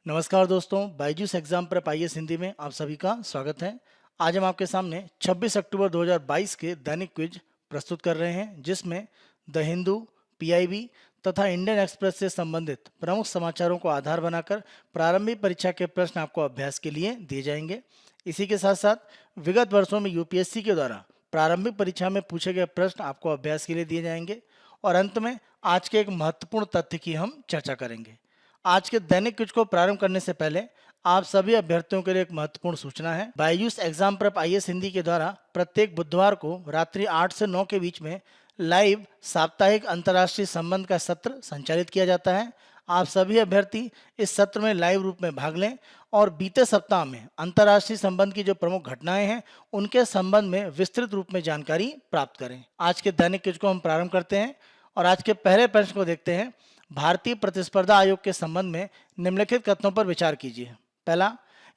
नमस्कार दोस्तों, Byju's exam prep IAS Hindi में आप सभी का स्वागत है। आज हम आपके सामने 26 अक्टूबर 2022 के दैनिक क्विज प्रस्तुत कर रहे हैं, जिसमें द हिंदू, पीआईबी तथा इंडियन एक्सप्रेस से संबंधित प्रमुख समाचारों को आधार बनाकर प्रारंभिक परीक्षा के प्रश्न आपको अभ्यास के लिए दिए जाएंगे। इसी के साथ साथ विगत वर्षों में यूपीएससी के द्वारा प्रारंभिक परीक्षा में पूछे गए प्रश्न आपको अभ्यास के लिए दिए जाएंगे और अंत में आज के एक महत्वपूर्ण तथ्य की हम चर्चा करेंगे। आज के दैनिक क्विज को प्रारंभ करने से पहले आप सभी अभ्यर्थियों के लिए एक महत्वपूर्ण सूचना है। Byju's exam prep IAS Hindi के द्वारा प्रत्येक बुधवार को रात्रि 8 से 9 के बीच में लाइव साप्ताहिक अंतर्राष्ट्रीय संबंध का सत्र संचालित किया जाता है। आप सभी अभ्यर्थी इस सत्र में लाइव रूप में भाग लें और बीते सप्ताह में अंतर्राष्ट्रीय संबंध की जो प्रमुख घटनाएं हैं उनके संबंध में विस्तृत रूप में जानकारी प्राप्त करें। आज के दैनिक क्विज को हम प्रारंभ करते हैं और आज के पहले प्रश्न को देखते हैं। भारतीय प्रतिस्पर्धा आयोग के संबंध में निम्नलिखित कथनों पर विचार कीजिए। पहला,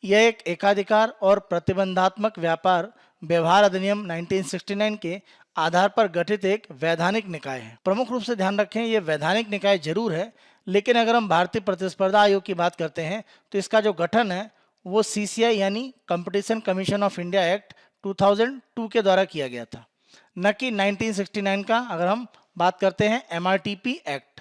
यह एक एकाधिकार और प्रतिबंधात्मक व्यापार व्यवहार अधिनियम 1969 के आधार पर गठित एक वैधानिक निकाय है। प्रमुख रूप से ध्यान रखें, यह वैधानिक निकाय जरूर है, लेकिन अगर हम भारतीय प्रतिस्पर्धा आयोग की बात करते हैं तो इसका जो गठन है वो सीसीआई यानी competition commission of India act 2002 के द्वारा किया गया था, न कि 1969 का अगर हम बात करते हैं एमआरटीपी एक्ट।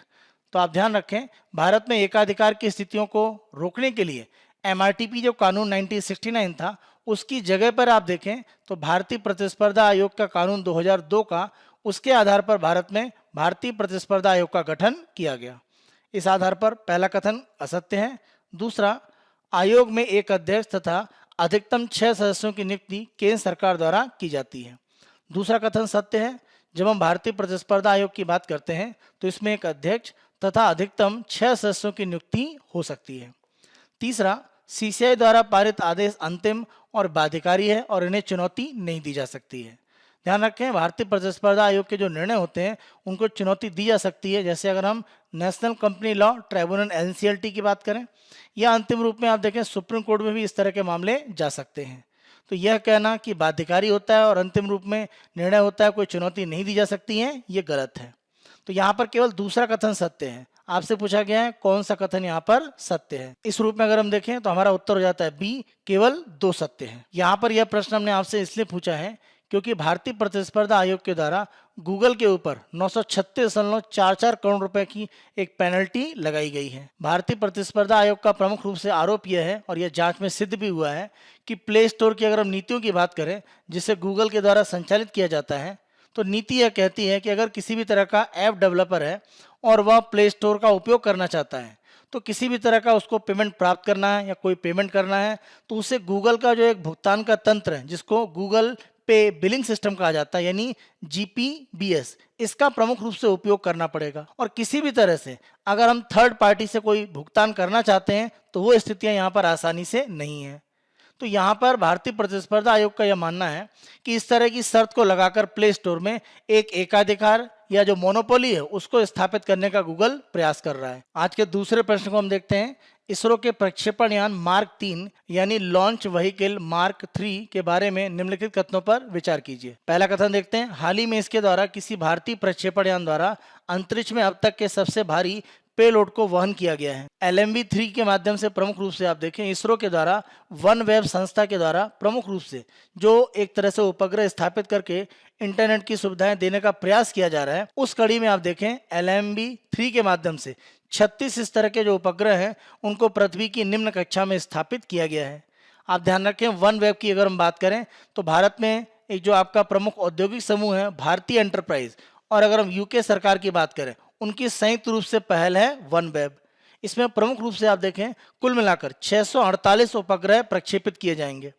तो आप ध्यान रखें, भारत में एकाधिकार की स्थितियों को रोकने के लिए एमआरटीपी जो कानून 1969 था उसकी जगह पर आप देखें तो भारतीय प्रतिस्पर्धा आयोग का कानून 2002 का, उसके आधार पर भारत में भारतीय प्रतिस्पर्धा आयोग का गठन किया गया। इस आधार पर पहला कथन असत्य है। दूसरा, आयोग में एक अध्यक्ष तथा अधिकतम 6 सदस्यों की नियुक्ति केंद्र सरकार द्वारा की जाती है। दूसरा कथन सत्य है। जब हम भारतीय प्रतिस्पर्धा आयोग की बात करते हैं तो इसमें एक अध्यक्ष तथा अधिकतम 6 सदस्यों की नियुक्ति हो सकती है। तीसरा, सीसीआई द्वारा पारित आदेश अंतिम और बाध्यकारी है और इन्हें चुनौती नहीं दी जा सकती है। ध्यान रखें, भारतीय प्रतिस्पर्धा आयोग के जो निर्णय होते हैं उनको चुनौती दी जा सकती है। जैसे अगर हम national company law tribunal NCLT की बात करें, या अंतिम रूप में आप देखें सुप्रीम कोर्ट में भी इस तरह के मामले जा सकते हैं। तो यह कहना कि बाध्यकारी होता है और अंतिम रूप में निर्णय होता है, कोई चुनौती नहीं दी जा सकती है, ये गलत है। तो यहाँ पर केवल दूसरा कथन सत्य है। आपसे पूछा गया है कौन सा कथन यहाँ पर सत्य है। इस रूप में अगर हम देखें तो हमारा उत्तर हो जाता है बी, केवल 2 सत्य है। यहाँ पर यह प्रश्न हमने आपसे इसलिए पूछा है क्योंकि भारतीय प्रतिस्पर्धा आयोग के द्वारा गूगल के ऊपर 936.44 करोड़ रुपए की एक पेनल्टी लगाई गई है। भारतीय प्रतिस्पर्धा आयोग का प्रमुख रूप से आरोप यह है और यह जांच में सिद्ध भी हुआ है कि प्ले स्टोर की अगर हम नीतियों की बात करें जिसे गूगल के द्वारा संचालित किया जाता है, तो नीति यह कहती है कि अगर किसी भी तरह का ऐप डेवलपर है और वह प्ले स्टोर का उपयोग करना चाहता है, तो किसी भी तरह का उसको पेमेंट प्राप्त करना है या कोई पेमेंट करना है, तो उसे गूगल का जो एक भुगतान का तंत्र है जिसको गूगल पे बिलिंग सिस्टम कहा जाता है यानी जीपीबीएस, इसका प्रमुख रूप से उपयोग करना पड़ेगा। और किसी भी तरह से अगर हम थर्ड पार्टी से कोई भुगतान करना चाहते हैं तो वो स्थितियां यहाँ पर आसानी से नहीं है। तो यहाँ पर भारतीय प्रतिस्पर्धा आयोग का यह मानना है कि इस तरह की शर्त को लगाकर प्ले स्टोर में एक एकाधिकार या जो मोनोपोली है उसको स्थापित करने का गूगल प्रयास कर रहा है। आज के दूसरे प्रश्न को हम देखते हैं। इसरो के प्रक्षेपण यान मार्क 3 यानी लॉन्च व्हीकल मार्क 3 के बारे में निम्नलिखित कथनों पर विचार कीजिए। पहला कथन देखते हैं, हाल ही में इसके द्वारा किसी भारतीय प्रक्षेपण यान द्वारा अंतरिक्ष में अब तक के सबसे भारी पेलोड को वहन किया गया है। LMV-3 के माध्यम से प्रमुख रूप से आप देखें इसरो के द्वारा वन वेब संस्था के द्वारा प्रमुख रूप से जो एक तरह से उपग्रह स्थापित करके इंटरनेट की सुविधाएं देने का प्रयास किया जा रहा है, उस कड़ी में आप देखें LMV-3 के माध्यम से 36 इस तरह के जो उपग्रह हैं उनको पृथ्वी की निम्न कक्षा में स्थापित किया गया है। आप ध्यान रखें, वन वेब की अगर हम बात करें तो भारत में एक जो आपका प्रमुख औद्योगिक समूह है भारतीय एंटरप्राइज, और अगर हम यूके सरकार की बात करें उनकी संयुक्त रूप से पहल है वन वेब। इसमें प्रमुख रूप से आप देखें कुल मिलाकर 648 उपग्रह प्रक्षेपित किए जाएंगे,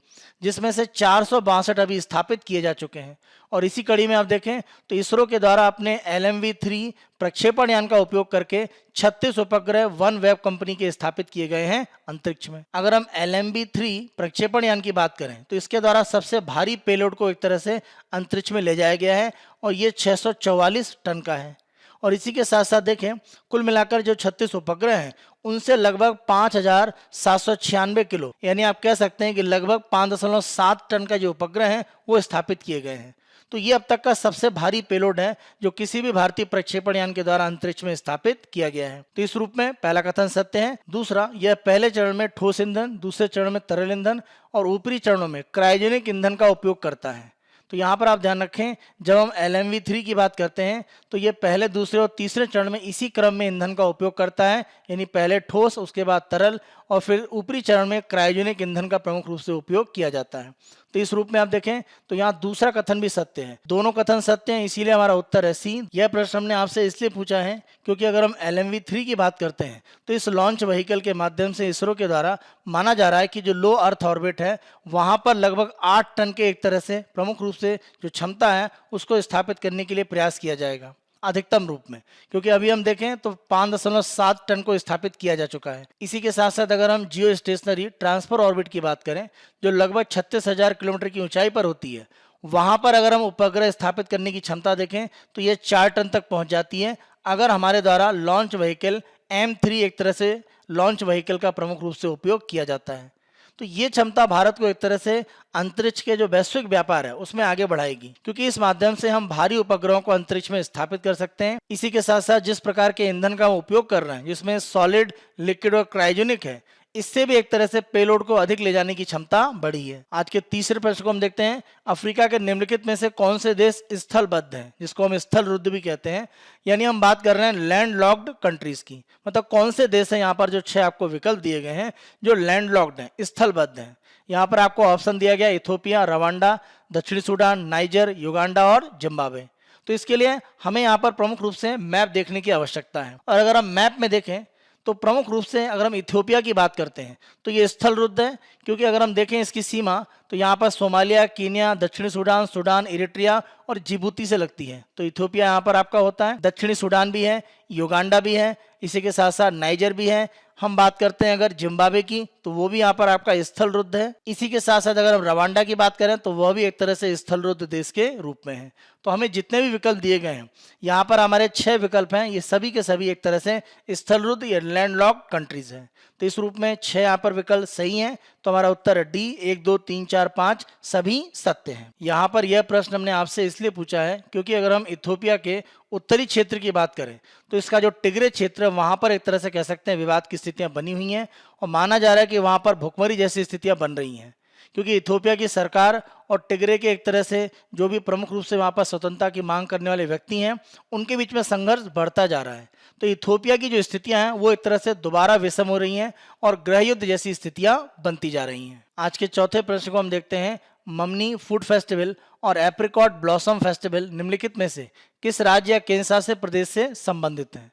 जिसमें से 462 अभी स्थापित किए जा चुके हैं। और इसी कड़ी में आप देखें तो इसरो के द्वारा अपने LMV-3 प्रक्षेपण यान का उपयोग करके 36 उपग्रह वन वेब कंपनी के स्थापित किए गए हैं अंतरिक्ष में। अगर हम LMV-3 प्रक्षेपण यान की बात करें तो इसके द्वारा सबसे भारी पेलोड को एक तरह से अंतरिक्ष में ले जाया गया है और ये 644 टन का है। और इसी के साथ साथ देखें कुल मिलाकर जो 36 उपग्रह हैं उनसे लगभग 5,796 किलो यानी आप कह सकते हैं कि लगभग 5.7 टन का जो उपग्रह हैं वो स्थापित किए गए हैं। तो ये अब तक का सबसे भारी पेलोड है जो किसी भी भारतीय प्रक्षेपण यान के द्वारा अंतरिक्ष में स्थापित किया गया है। तो इस रूप में पहला कथन सत्य है। दूसरा, यह पहले चरण में ठोस ईंधन, दूसरे चरण में तरल ईंधन और ऊपरी चरणों में क्रायोजेनिक ईंधन का उपयोग करता है। तो यहाँ पर आप ध्यान रखें, जब हम LMV3 की बात करते हैं तो ये पहले, दूसरे और तीसरे चरण में इसी क्रम में ईंधन का उपयोग करता है, यानी पहले ठोस, उसके बाद तरल और फिर ऊपरी चरण में क्रायोजेनिक ईंधन का प्रमुख रूप से उपयोग किया जाता है। तो इस रूप में आप देखें तो यहाँ दूसरा कथन भी सत्य है। दोनों कथन सत्य हैं, इसीलिए हमारा उत्तर है सी। यह प्रश्न हमने आपसे इसलिए पूछा है क्योंकि अगर हम LMV3 की बात करते हैं तो इस लॉन्च व्हीकल के माध्यम से इसरो के द्वारा माना जा रहा है कि जो लो अर्थ ऑर्बिट है वहां पर लगभग 8 टन के एक तरह से प्रमुख रूप से जो क्षमता है उसको स्थापित करने के लिए प्रयास किया जाएगा अधिकतम रूप में, क्योंकि अभी हम देखें तो 5.7 टन को स्थापित किया जा चुका है। इसी के साथ साथ अगर हम जियो स्टेशनरी ट्रांसफर ऑर्बिट की बात करें जो लगभग 36,000 किलोमीटर की ऊंचाई पर होती है, वहां पर अगर हम उपग्रह स्थापित करने की क्षमता देखें तो ये 4 टन तक पहुंच जाती है अगर हमारे द्वारा लॉन्च व्हीकल M3 एक तरह से लॉन्च व्हीकल का प्रमुख रूप से उपयोग किया जाता है। तो ये क्षमता भारत को एक तरह से अंतरिक्ष के जो वैश्विक व्यापार है उसमें आगे बढ़ाएगी, क्योंकि इस माध्यम से हम भारी उपग्रहों को अंतरिक्ष में स्थापित कर सकते हैं। इसी के साथ साथ जिस प्रकार के ईंधन का हम उपयोग कर रहे हैं जिसमें सॉलिड, लिक्विड और क्रायोजेनिक है, इससे भी एक तरह से पेलोड को अधिक ले जाने की क्षमता बढ़ी है। आज के तीसरे प्रश्न को हम देखते हैं, अफ्रीका के निम्नलिखित में से कौन से देश स्थलबद्ध हैं, जिसको हम स्थल रुद्ध भी कहते हैं, यानी हम बात कर रहे हैं लैंड लॉक्ड कंट्रीज की। मतलब कौन से देश हैं यहाँ पर जो 6 आपको विकल्प दिए गए हैं जो लैंड लॉक्ड हैं, स्थलबद्ध हैं। यहाँ पर आपको ऑप्शन दिया गया इथियोपिया, रवांडा, दक्षिणी सूडान, नाइजर, युगांडा और जिम्बाब्वे। तो इसके लिए हमें यहाँ पर प्रमुख रूप से मैप देखने की आवश्यकता है, और अगर हम मैप में देखें तो प्रमुख रूप से अगर हम इथियोपिया की बात करते हैं तो ये स्थल रुद्ध है, क्योंकि अगर हम देखें इसकी सीमा तो यहाँ पर सोमालिया, कीनिया, दक्षिणी सूडान, सूडान, इरिट्रिया और जिबूती से लगती है। तो इथियोपिया यहाँ पर आपका होता है, दक्षिणी सूडान भी है, युगांडा भी है, इसी के साथ साथ नाइजर भी है। हम बात करते हैं अगर जिम्बाब्वे की तो वो भी यहाँ पर आपका स्थल रुद्ध है। इसी के साथ साथ अगर हम रवांडा की बात करें तो वह भी एक तरह से स्थल रुद्ध देश के रूप में है। तो हमें जितने भी विकल्प दिए गए हैं यहाँ पर हमारे 6 विकल्प हैं, ये सभी के सभी एक तरह से स्थल रुद्ध या लैंड लॉक्ड कंट्रीज हैं। तो इस रूप में 6 यहाँ पर विकल्प सही हैं। तो हमारा उत्तर है डी, 1, 2, 3, 4, 5 सभी सत्य हैं। यहाँ पर यह प्रश्न हमने आपसे इसलिए पूछा है क्योंकि अगर हम इथियोपिया के उत्तरी क्षेत्र की बात करें तो इसका जो टिग्रे क्षेत्र है वहां पर एक तरह से कह सकते हैं विवाद की स्थितियां बनी हुई हैं, और माना जा रहा है कि वहां पर भुखमरी जैसी स्थितियां बन रही हैं, क्योंकि इथियोपिया की सरकार और टिग्रे के एक तरह से जो भी प्रमुख रूप से वहां पर स्वतंत्रता की मांग करने वाले व्यक्ति हैं उनके बीच में संघर्ष बढ़ता जा रहा है। तो इथियोपिया की जो स्थितियां हैं वो एक तरह से दोबारा विषम हो रही हैं और गृह युद्ध जैसी स्थितियां बनती जा रही हैं। आज के चौथे प्रश्न को हम देखते हैं, ममनी फूड फेस्टिवल और एप्रिकॉट ब्लॉसम फेस्टिवल निम्नलिखित में से किस राज्य या केंद्र शासित प्रदेश से संबंधित हैं।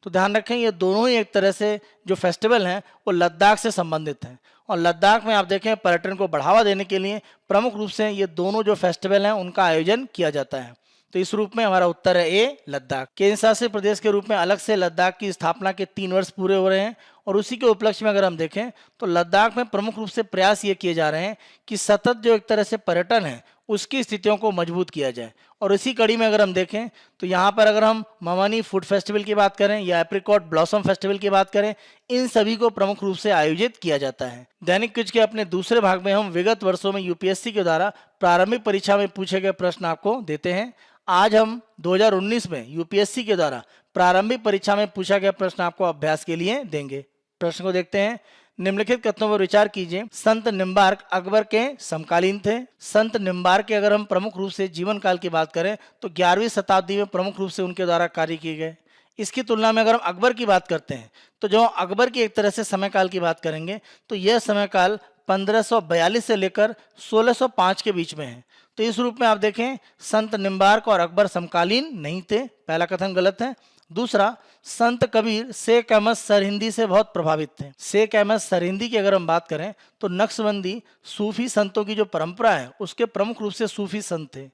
तो ध्यान रखें ये दोनों ही एक तरह से जो फेस्टिवल हैं वो लद्दाख से संबंधित हैं, और लद्दाख में आप देखें पर्यटन को बढ़ावा देने के लिए प्रमुख रूप से ये दोनों जो फेस्टिवल हैं उनका आयोजन किया जाता है। तो इस रूप में हमारा उत्तर है ए, लद्दाख। केंद्र शासित प्रदेश के रूप में अलग से लद्दाख की स्थापना के 3 वर्ष पूरे हो रहे हैं, और उसी के उपलक्ष्य में अगर हम देखें तो लद्दाख में प्रमुख रूप से प्रयास ये किए जा रहे हैं कि सतत जो एक तरह से पर्यटन है उसकी स्थितियों को मजबूत किया जाए। और इसी कड़ी में अगर हम देखें तो यहाँ पर अगर हम ममानी फूड फेस्टिवल की बात करें या एप्रिकॉट ब्लॉसम फेस्टिवल की बात करें, इन सभी को प्रमुख रूप से आयोजित किया जाता है। दैनिक क्विज के अपने दूसरे भाग में हम विगत वर्षों में यूपीएससी के द्वारा प्रारंभिक परीक्षा में पूछे गए प्रश्न आपको देते हैं। आज हम 2019 में यूपीएससी के द्वारा प्रारंभिक परीक्षा में पूछा गया प्रश्न आपको अभ्यास के लिए देंगे। प्रश्न को देखते हैं, निम्नलिखित कथनों पर विचार कीजिए। संत निम्बार्क अकबर के समकालीन थे। संत निम्बार्क के अगर हम प्रमुख रूप से जीवन काल की बात करें तो 11वीं शताब्दी में प्रमुख रूप से उनके द्वारा कार्य किए गए। इसकी तुलना में अगर हम अकबर की बात करते हैं तो जो अकबर की एक तरह से समय काल की बात करेंगे तो यह समय काल 1542 से लेकर 1605 के बीच में है। तो इस रूप में आप देखें संत निम्बार्क और अकबर समकालीन नहीं थे, पहला कथन गलत है। दूसरा, संत कबीर शेख अहमद सरहिंदी से बहुत प्रभावित थे। शेख अहमद सरहिंदी की अगर हम बात करें तो नक्शबंदी सूफी संतों की जो परंपरा है उसके प्रमुख रूप से सूफी संत थे,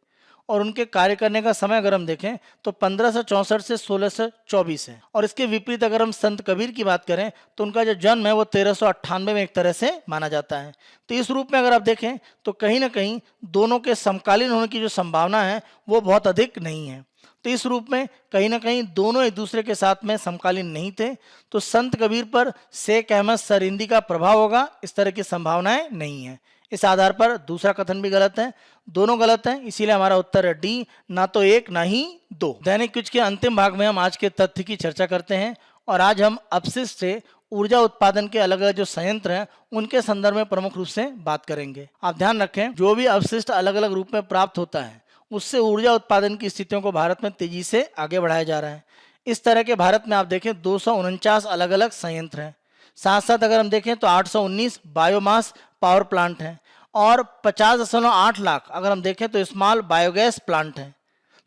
और उनके कार्य करने का समय अगर हम देखें तो 1564 से 1624 है। और इसके विपरीत अगर हम संत कबीर की बात करें तो उनका जो जन्म है वो 1398 में एक तरह से माना जाता है। तो इस रूप में अगर आप देखें तो कहीं ना कहीं दोनों के समकालीन होने की जो संभावना है वो बहुत अधिक नहीं है। तो इस रूप में कहीं ना कहीं दोनों एक दूसरे के साथ में समकालीन नहीं थे। तो संत कबीर पर शेख अहमद सरहिंदी का प्रभाव होगा, इस तरह की संभावनाएं नहीं है। इस आधार पर दूसरा कथन भी गलत है, दोनों गलत हैं, इसीलिए हमारा उत्तर है डी, ना तो एक ना ही दो। दैनिक क्विज के अंतिम भाग में हम आज के तथ्य की चर्चा करते हैं और आज हम अपशिष्ट से ऊर्जा उत्पादन के अलग अलग जो संयंत्र हैं उनके संदर्भ में प्रमुख रूप से बात करेंगे। आप ध्यान रखें, जो भी अपशिष्ट अलग अलग रूप में प्राप्त होता है उससे ऊर्जा उत्पादन की स्थितियों को भारत में तेजी से आगे बढ़ाया जा रहा है। इस तरह के भारत में आप देखें 249 अलग अलग संयंत्र हैं। साथ साथ अगर हम देखें तो 819 बायोमास पावर प्लांट हैं और 50.8 लाख अगर हम देखें तो स्मॉल बायोगैस प्लांट हैं।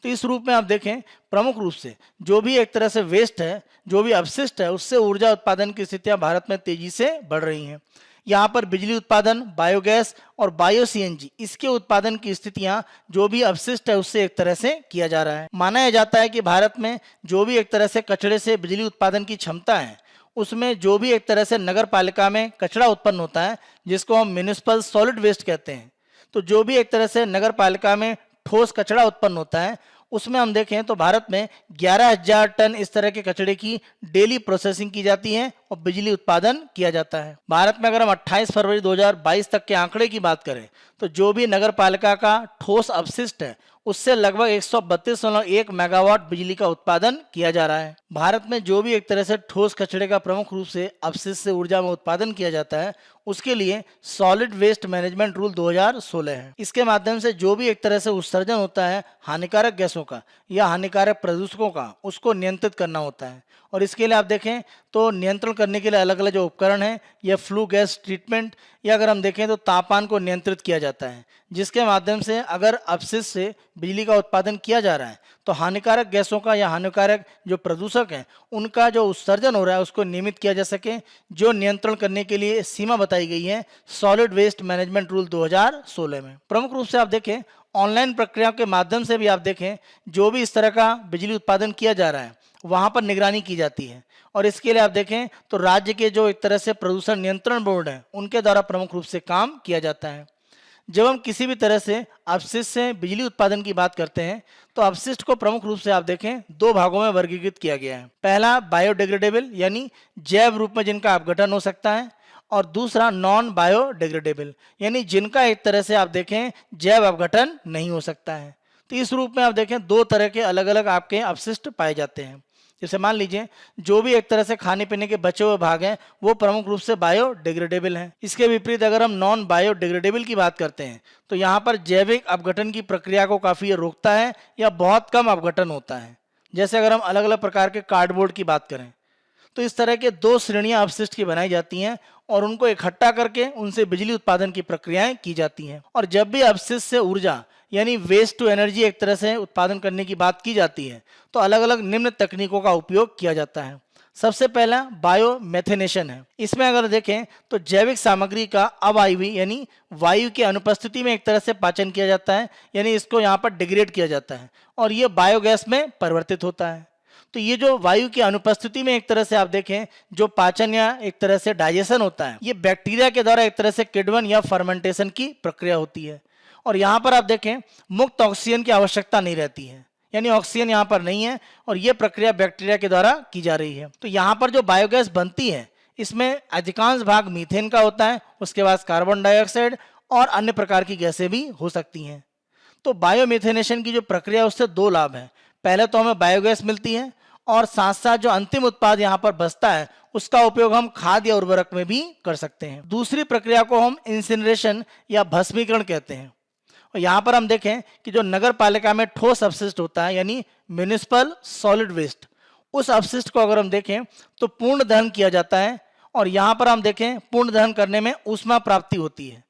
तो इस रूप में आप देखें प्रमुख रूप से जो भी एक तरह से वेस्ट है, जो भी अपशिष्ट है, उससे ऊर्जा उत्पादन की स्थितियां भारत में तेजी से बढ़ रही हैं। यहाँ पर बिजली उत्पादन, बायोगैस और बायो सीएनजी इसके उत्पादन की स्थितियां जो भी अपशिष्ट है उससे एक तरह से किया जा रहा है। माना जाता है कि भारत में जो भी एक तरह से कचरे से बिजली उत्पादन की क्षमता है उसमें जो भी एक तरह से नगर पालिका में कचरा उत्पन्न होता है जिसको हम म्युनिसिपल सॉलिड वेस्ट कहते हैं, तो जो भी एक तरह से नगर पालिका में ठोस कचरा उत्पन्न होता है उसमें हम देखें तो भारत में 11,000 टन इस तरह के कचरे की डेली प्रोसेसिंग की जाती है और बिजली उत्पादन किया जाता है। भारत में अगर हम 28 फरवरी 2022 तक के आंकड़े की बात करें तो जो भी नगर पालिका का ठोस अपशिष्ट है उससे लगभग 132.1 मेगावाट बिजली का उत्पादन किया जा रहा है। भारत में जो भी एक तरह से ठोस कचरे का प्रमुख रूप से अपशिष्ट से ऊर्जा में उत्पादन किया जाता है उसके लिए सॉलिड वेस्ट मैनेजमेंट रूल 2016 है। इसके माध्यम से जो भी एक तरह से उत्सर्जन होता है हानिकारक गैसों का या हानिकारक प्रदूषकों का उसको नियंत्रित करना होता है और इसके लिए आप देखें तो नियंत्रण करने के लिए अलग अलग जो उपकरण हैं या फ्लू गैस ट्रीटमेंट या अगर हम देखें तो तापमान को नियंत्रित किया जाता है, जिसके माध्यम से अगर अपशिष्ट से बिजली का उत्पादन किया जा रहा है तो हानिकारक गैसों का या हानिकारक जो प्रदूषक हैं उनका जो उत्सर्जन हो रहा है उसको नियमित किया जा सके, जो नियंत्रण करने के लिए सीमा बताई गई है सॉलिड वेस्ट मैनेजमेंट रूल 2016 में। प्रमुख रूप से आप देखें ऑनलाइन प्रक्रियाओं के माध्यम से भी आप देखें जो भी इस तरह का बिजली उत्पादन किया जा रहा है वहां पर निगरानी की जाती है और इसके लिए आप देखें तो राज्य के जो एक तरह से प्रदूषण नियंत्रण बोर्ड है उनके द्वारा प्रमुख रूप से काम किया जाता है। जब हम किसी भी तरह से अपशिष्ट से बिजली उत्पादन की बात करते हैं तो अपशिष्ट को प्रमुख रूप से आप देखें दो भागों में वर्गीकृत किया गया है। पहला बायोडिग्रेडेबल यानी जैव रूप में जिनका अपघटन हो सकता है और दूसरा नॉन बायोडिग्रेडेबल यानी जिनका एक तरह से आप देखें जैव अपघटन नहीं हो सकता है। तो इस रूप में आप देखें दो तरह के अलग अलग आपके अपशिष्ट पाए जाते हैं। जैसे मान लीजिए जो भी एक तरह से खाने पीने के बचे हुए भाग हैं वो प्रमुख रूप से बायोडिग्रेडेबल हैं। इसके विपरीत अगर हम नॉन बायोडिग्रेडेबल की बात करते हैं तो यहाँ पर जैविक अपघटन की प्रक्रिया को काफी रोकता है या बहुत कम अपघटन होता है। जैसे अगर हम अलग अलग प्रकार के कार्डबोर्ड की बात करें तो इस तरह के दो श्रेणियां अपशिष्ट की बनाई जाती हैं और उनको इकट्ठा करके उनसे बिजली उत्पादन की प्रक्रियाएं की जाती हैं। और जब भी अपशिष्ट से ऊर्जा यानी वेस्ट टू एनर्जी एक तरह से उत्पादन करने की बात की जाती है तो अलग अलग निम्न तकनीकों का उपयोग किया जाता है। सबसे पहला बायोमेथेनेशन है। इसमें अगर देखें तो जैविक सामग्री का अवायवीय यानी वायु की अनुपस्थिति में एक तरह से पाचन किया जाता है, यानी इसको यहाँ पर डिग्रेड किया जाता है और ये बायोगैस में परिवर्तित होता है। तो ये जो वायु की अनुपस्थिति में एक तरह से आप देखें जो पाचन या एक तरह से डाइजेशन होता है ये बैक्टीरिया के द्वारा एक तरह से किण्वन या फर्मेंटेशन की प्रक्रिया होती है और यहाँ पर आप देखें मुक्त ऑक्सीजन की आवश्यकता नहीं रहती है, यानी ऑक्सीजन यहाँ पर नहीं है और ये प्रक्रिया बैक्टीरिया के द्वारा की जा रही है। तो यहाँ पर जो बायोगैस बनती है इसमें अधिकांश भाग मीथेन का होता है, उसके बाद कार्बन डाइऑक्साइड और अन्य प्रकार की गैसें भी हो सकती हैं। तो बायोमिथेनेशन की जो प्रक्रिया है उससे दो लाभ हैं। पहले तो हमें बायोगैस मिलती है और साथ साथ जो अंतिम उत्पाद यहाँ पर बचता है उसका उपयोग हम खाद या उर्वरक में भी कर सकते हैं। दूसरी प्रक्रिया को हम इंसिनरेशन या भस्मीकरण कहते हैं। और यहाँ पर हम देखें कि जो नगर पालिका में ठोस अपशिष्ट होता है यानी म्युनिसिपल सॉलिड वेस्ट, उस अपशिष्ट को अगर हम देखें तो पूर्ण दहन किया जाता है और यहाँ पर हम देखें पूर्ण दहन करने में ऊष्मा प्राप्ति होती है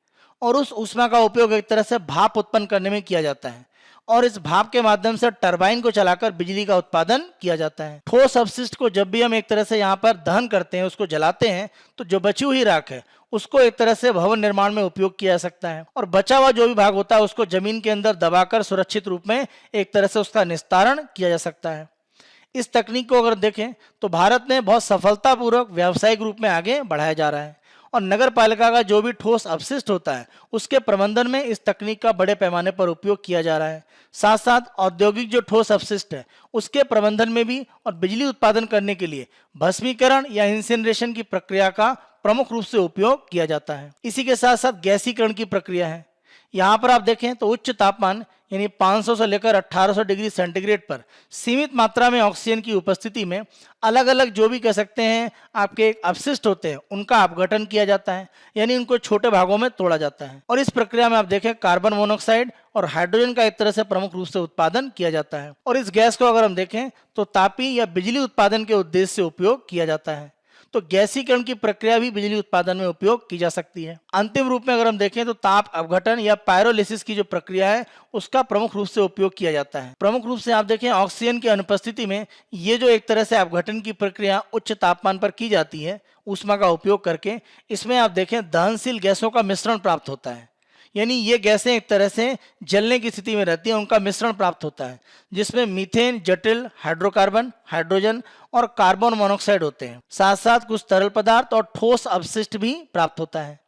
और उस ऊष्मा का उपयोग एक तरह से भाप उत्पन्न करने में किया जाता है और इस भाप के माध्यम से टरबाइन को चलाकर बिजली का उत्पादन किया जाता है। ठोस अपशिष्ट को जब भी हम एक तरह से यहाँ पर दहन करते हैं, उसको जलाते हैं, तो जो बची हुई राख है उसको एक तरह से भवन निर्माण में उपयोग किया जा सकता है और बचा हुआ जो भी भाग होता है उसको जमीन के अंदर दबाकर सुरक्षित रूप में एक तरह से उसका निस्तारण किया जा सकता है। इस तकनीक को अगर देखें तो भारत में बहुत सफलतापूर्वक व्यावसायिक रूप में आगे बढ़ाया जा रहा है और नगर पालिका का जो भी ठोस अपशिष्ट होता है उसके प्रबंधन में इस तकनीक का बड़े पैमाने पर उपयोग किया जा रहा है। साथ साथ औद्योगिक जो ठोस अपशिष्ट है उसके प्रबंधन में भी और बिजली उत्पादन करने के लिए भस्मीकरण या इंसिनरेशन की प्रक्रिया का प्रमुख रूप से उपयोग किया जाता है। इसी के साथ साथ गैसीकरण की प्रक्रिया है। यहाँ पर आप देखें तो उच्च तापमान यानी 500 से लेकर 1800 डिग्री सेंटीग्रेड पर सीमित मात्रा में ऑक्सीजन की उपस्थिति में अलग अलग जो भी कह सकते हैं आपके अपशिष्ट होते हैं उनका अपघटन किया जाता है, यानी उनको छोटे भागों में तोड़ा जाता है। और इस प्रक्रिया में आप देखें कार्बन मोनोऑक्साइड और हाइड्रोजन का एक तरह से प्रमुख रूप से उत्पादन किया जाता है। और इस गैस को अगर हम देखें तो तापीय या बिजली उत्पादन के उद्देश्य से उपयोग किया जाता है। तो गैसीकरण की प्रक्रिया भी बिजली उत्पादन में उपयोग की जा सकती है। अंतिम रूप में अगर हम देखें तो ताप अपघटन या पायरोलिसिस की जो प्रक्रिया है उसका प्रमुख रूप से उपयोग किया जाता है। प्रमुख रूप से आप देखें ऑक्सीजन की अनुपस्थिति में ये जो एक तरह से अपघटन की प्रक्रिया उच्च तापमान पर की जाती है ऊष्मा का उपयोग करके, इसमें आप देखें दहनशील गैसों का मिश्रण प्राप्त होता है, यानी ये गैसें एक तरह से जलने की स्थिति में रहती हैं, उनका मिश्रण प्राप्त होता है जिसमें मीथेन, जटिल हाइड्रोकार्बन, हाइड्रोजन और कार्बन मोनोऑक्साइड होते हैं। साथ साथ कुछ तरल पदार्थ और ठोस अपशिष्ट भी प्राप्त होता है।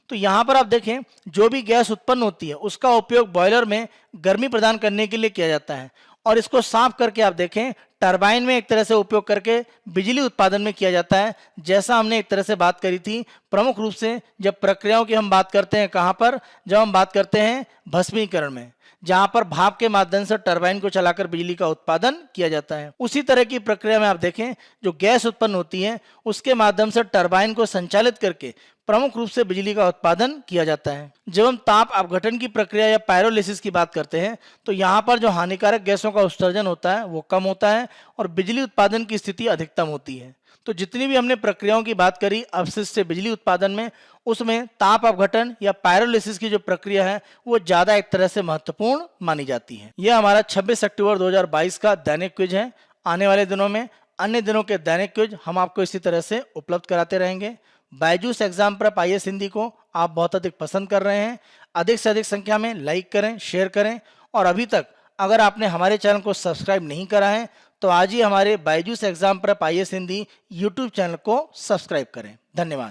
तो यहाँ पर आप देखें जो भी गैस उत्पन्न होती है उसका उपयोग बॉयलर में गर्मी प्रदान करने के लिए किया जाता है और इसको साफ करके आप देखें टरबाइन में एक तरह से उपयोग करके बिजली उत्पादन में किया जाता है। जैसा हमने एक तरह से बात करी थी, प्रमुख रूप से जब प्रक्रियाओं की हम बात करते हैं कहाँ पर, जब हम बात करते हैं भस्मीकरण में, जहां पर भाप के माध्यम से टरबाइन को चलाकर बिजली का उत्पादन किया जाता है। उसी तरह की प्रक्रिया में आप देखें जो गैस उत्पन्न होती है उसके माध्यम से टरबाइन को संचालित करके प्रमुख रूप से बिजली का उत्पादन किया जाता है। जब हम ताप अपघटन की प्रक्रिया या पायरोलिसिस की बात करते हैं तो यहाँ पर जो हानिकारक गैसों का उत्सर्जन होता है वो कम होता है और बिजली उत्पादन की स्थिति अधिकतम होती है। तो जितनी भी हमने प्रक्रियाओं की बात करी अपशिष्ट से बिजली उत्पादन में, उसमें ताप अपघटन या पायरोलिसिस की जो प्रक्रिया है वो ज्यादा एक तरह से महत्वपूर्ण मानी जाती है। यह हमारा 26 अक्टूबर 2022 का दैनिक क्विज है। आने वाले दिनों में अन्य दिनों के दैनिक क्विज हम आपको इसी तरह से उपलब्ध कराते रहेंगे। Byju's exam prep IAS Hindi को आप बहुत अधिक पसंद कर रहे हैं, अधिक से अधिक संख्या में लाइक करें, शेयर करें और अभी तक अगर आपने हमारे चैनल को सब्सक्राइब नहीं करा है तो आज ही हमारे Byju's exam prep IAS Hindi YouTube channel को सब्सक्राइब करें। धन्यवाद।